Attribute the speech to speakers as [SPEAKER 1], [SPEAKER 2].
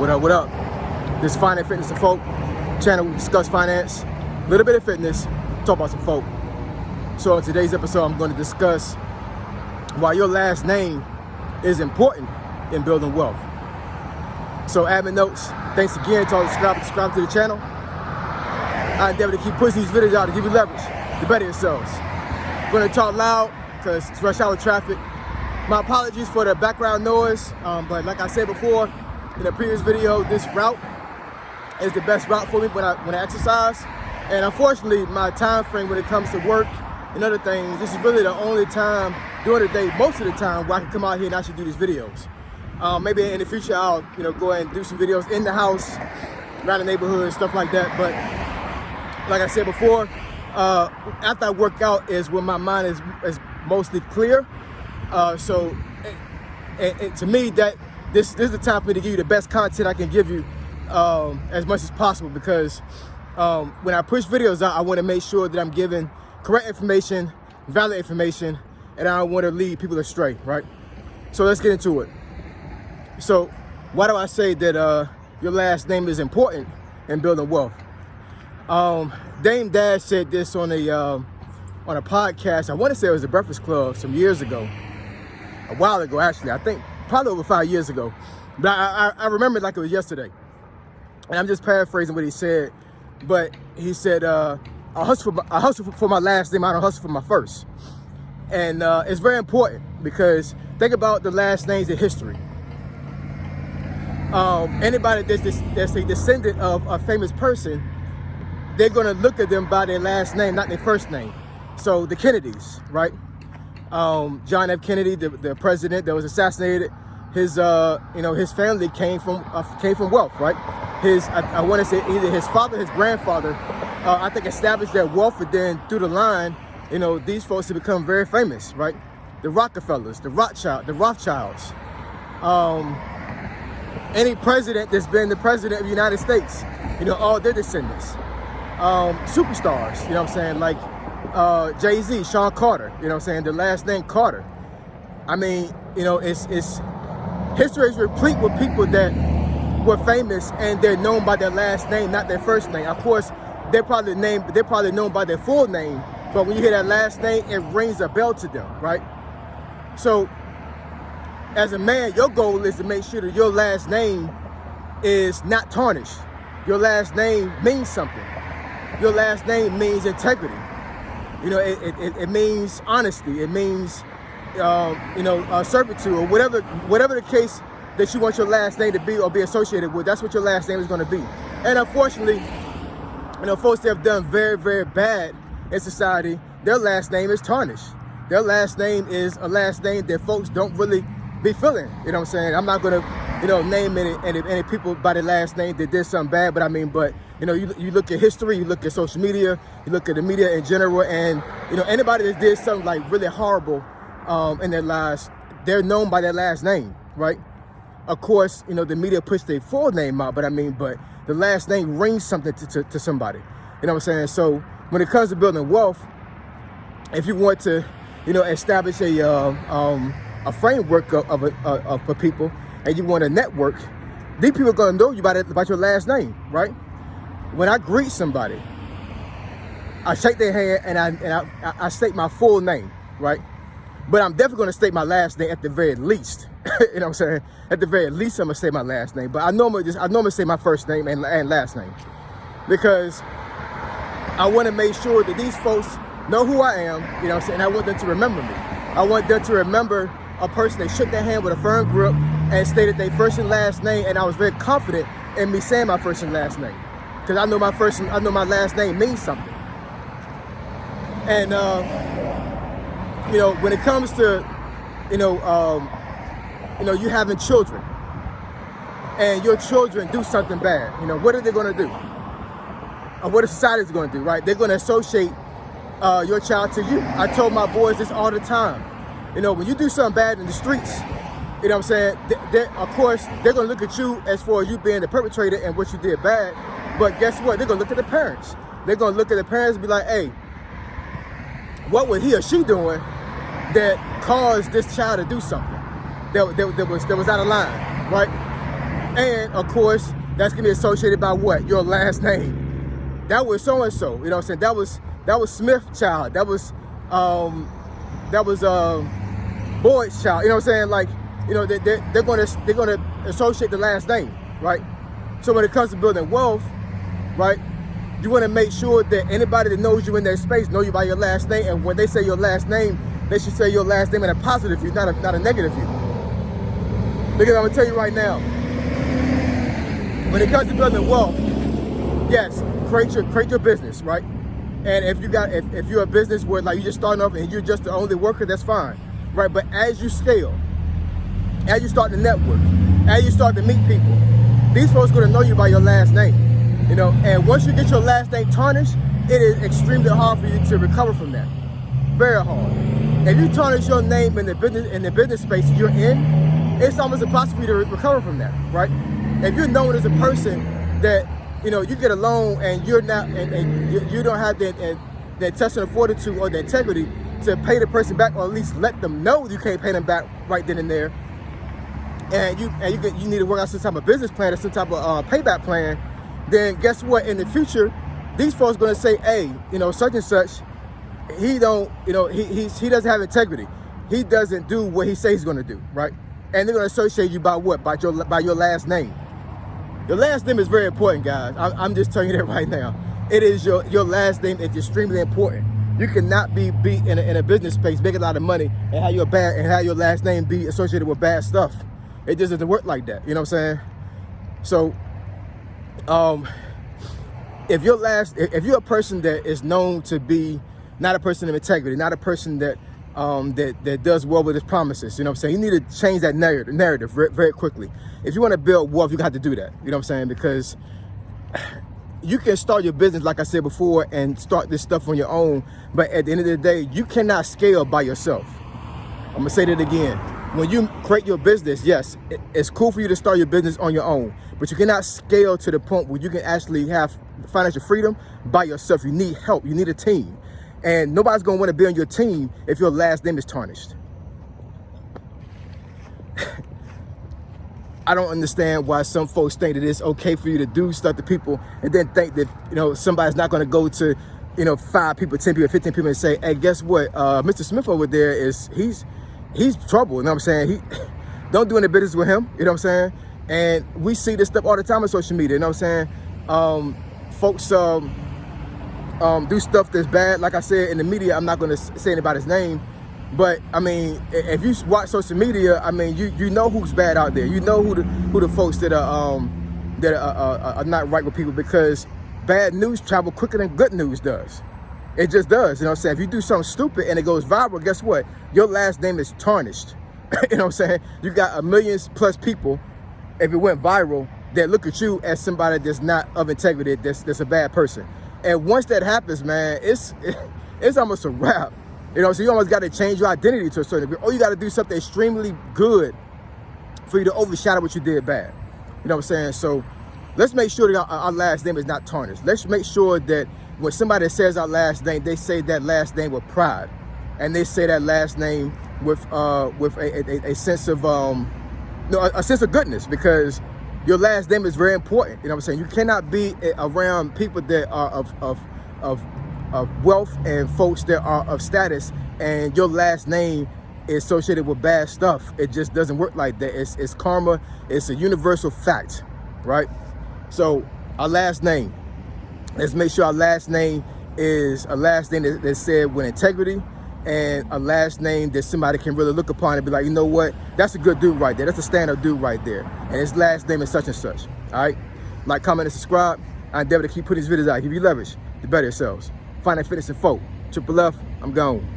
[SPEAKER 1] What up? This is Finance, Fitness, and Folk channel. We discuss finance, a little bit of fitness, talk about some folk. So in today's episode, I'm going to discuss why your last name is important in building wealth. So admin notes, thanks again to all the subscribe to the channel. I endeavor to keep pushing these videos out to give you leverage to better yourselves. I'm going to talk loud because it's rush hour traffic. My apologies for the background noise, but like I said before in the previous video, this route is the best route for me when I exercise. And unfortunately, my time frame when it comes to work and other things, this is really the only time during the day, most of the time, where I can come out here and actually do these videos. Maybe in the future, I'll go ahead and do some videos in the house, around the neighborhood, and stuff like that. But like I said before, after I work out is when my mind is mostly clear. So to me, that this is the time for me to give you the best content I can give you as much as possible, because when I push videos out, I want to make sure that I'm giving correct information, valid information, and I don't want to lead people astray, right? So let's get into it. So why do I say that your last name is important in building wealth? Dame Dash said this on a podcast. I want to say it was the Breakfast Club some years ago, a while ago actually. I think probably over 5 years ago, but I remember it like it was yesterday. And I'm just paraphrasing what he said, but he said, I hustle for my last name, I don't hustle for my first. And it's very important because think about the last names in history. Anybody that's a descendant of a famous person, they're gonna look at them by their last name, not their first name. So the Kennedys, right? John F. Kennedy, the president that was assassinated, his family came from wealth, right? I want to say either his father, his grandfather, I think established their wealth, and then through the line, these folks have become very famous, right? The Rockefellers, the Rothschilds, any president that's been the president of the United States, all their descendants, superstars, you know what I'm saying, like Jay-Z, Sean Carter, the last name Carter. I mean, it's history is replete with people that were famous and they're known by their last name, not their first name. Of course, they're probably known by their full name, but when you hear that last name, it rings a bell to them, right? So, as a man, your goal is to make sure that your last name is not tarnished. Your last name means something. Your last name means integrity. It means honesty. It means, servitude, or whatever the case that you want your last name to be or be associated with. That's what your last name is going to be. And unfortunately, folks that have done very, very bad in society, their last name is tarnished. Their last name is a last name that folks don't really be feeling. You know what I'm saying? I'm not going to, name any people by their last name that did something bad, but you look at history, you look at social media, you look at the media in general, and, anybody that did something like really horrible in their lives, they're known by their last name, right? Of course, the media push their full name out, but the last name rings something to somebody. You know what I'm saying? So when it comes to building wealth, if you want to, establish a framework for people, and you want to network, these people are going to know you about your last name, right? When I greet somebody, I shake their hand and I state my full name, right? But I'm definitely going to state my last name at the very least. You know what I'm saying? At the very least, I'm going to say my last name. But I normally say my first name and last name, because I want to make sure that these folks know who I am, you know what I'm saying? I want them to remember me. I want them to remember a person that shook their hand with a firm grip and stated their first and last name, and I was very confident in me saying my first and last name, because I know my last name means something. And when it comes to you having children, and your children do something bad, what are they going to do? Or what is society going to do, right? They're going to associate your child to you. I told my boys this all the time. When you do something bad in the streets, you know what I'm saying, of course, they're going to look at you as for you being the perpetrator and what you did bad. But guess what? They're going to look at the parents. They're going to look at the parents and be like, hey, what was he or she doing that caused this child to do something that was out of line, right? And of course, that's gonna be associated by what? Your last name. That was so and so. You know what I'm saying? That was Smith child. That was Boyd's child. You know what I'm saying? Like, you know, they're gonna associate the last name, right? So when it comes to building wealth, right, you want to make sure that anybody that knows you in that space know you by your last name, and when they say your last name, they should say your last name in a positive view, not a negative view. Because I'm gonna tell you right now, when it comes to building wealth, yes, create your business, right? And if you're a business where like you're just starting off and you're just the only worker, that's fine, right? But as you scale, as you start to network, as you start to meet people, these folks gonna know you by your last name, you know. And once you get your last name tarnished, it is extremely hard for you to recover from that. Very hard. If you tarnish your name in the business space you're in, it's almost impossible for you to recover from that, right? If you're known as a person that, you know, you get a loan and you're not, and you don't have the intestinal fortitude or the integrity to pay the person back, or at least let them know you can't pay them back right then and there, and you need to work out some type of business plan or some type of payback plan, then guess what? In the future, these folks going to say, hey, you know, such and such, he don't, you know, he doesn't have integrity. He doesn't do what he says he's going to do, right? And they're going to associate you by what? By your last name. Your last name is very important, guys. I'm just telling you that right now. It is your last name is extremely important. You cannot be in a business space, make a lot of money, and have your last name be associated with bad stuff. It just doesn't work like that. You know what I'm saying? So, if you're a person that is known to be not a person of integrity, not a person that does well with his promises, you know what I'm saying? You need to change that narrative very, very quickly. If you want to build wealth, you got to do that. You know what I'm saying? Because you can start your business, like I said before, and start this stuff on your own. But at the end of the day, you cannot scale by yourself. I'm going to say that again. When you create your business, yes, it's cool for you to start your business on your own, but you cannot scale to the point where you can actually have financial freedom by yourself. You need help. You need a team. And nobody's going to want to be on your team if your last name is tarnished. I don't understand why some folks think that it's okay for you to do stuff to people and then think that, you know, somebody's not going to go to, you know, 5 people, 10 people, 15 people and say, hey, guess what? Mr. Smith over there he's trouble. You know what I'm saying? He don't do any business with him. You know what I'm saying? And we see this stuff all the time on social media. You know what I'm saying? Folks do stuff that's bad. Like I said, in the media, I'm not going to say anybody's name. But I mean, if you watch social media, I mean, you know who's bad out there. You know who the folks that are not right with people, because bad news travel quicker than good news does. It just does. You know what I'm saying? If you do something stupid and it goes viral, guess what? Your last name is tarnished. You know what I'm saying? You got a million plus people, if it went viral, that look at you as somebody that's not of integrity, that's a bad person. And once that happens, man, it's almost a wrap. You know, so you almost got to change your identity to a certain degree. Or you got to do something extremely good for you to overshadow what you did bad. You know what I'm saying? So let's make sure that our last name is not tarnished. Let's make sure that when somebody says our last name, they say that last name with pride. And they say that last name with a sense of a sense of goodness, because your last name is very important. You know what I'm saying? You cannot be around people that are of wealth and folks that are of status, and your last name is associated with bad stuff. It just doesn't work like that. It's karma. It's a universal fact, right? So our last name, let's make sure our last name is a last name that's said with integrity, and a last name that somebody can really look upon and be like, you know what, that's a good dude right there. That's a stand-up dude right there. And his last name is such and such. All right? Like, comment, and subscribe. I endeavor to keep putting these videos out. Give you leverage to better yourselves. Finance, Fitness, and Folk. Triple F, I'm gone.